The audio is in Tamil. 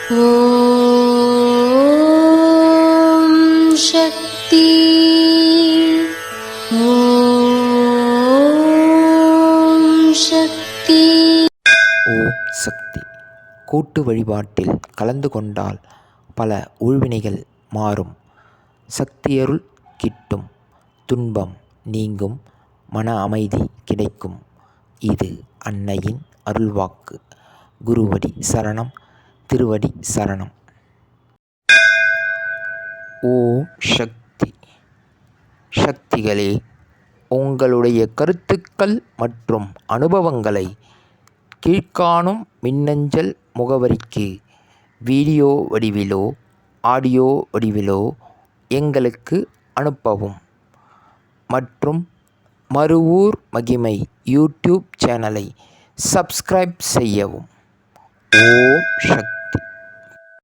ஓம் சக்தி. ஓம் சக்தி. ஓம் சக்தி. கூட்டு வழிபாட்டில் கலந்து கொண்டால் பல ஊழ்வினைகள் மாறும், சக்தியருள் கிட்டும், துன்பம் நீங்கும், மன அமைதி கிடைக்கும். இது அன்னையின் அருள்வாக்கு. குருவடி சரணம், திருவடி சரணம். ஓம் சக்தி. சக்திகளே, உங்களுடைய கருத்துக்கள் மற்றும் அனுபவங்களை கீழ்காணும் மின்னஞ்சல் முகவரிக்கு வீடியோ வடிவிலோ ஆடியோ வடிவிலோ எங்களுக்கு அனுப்பவும். மற்றும் மறுவூர் மகிமை யூடியூப் சேனலை சப்ஸ்கிரைப் செய்யவும். ஓம் சக்தி.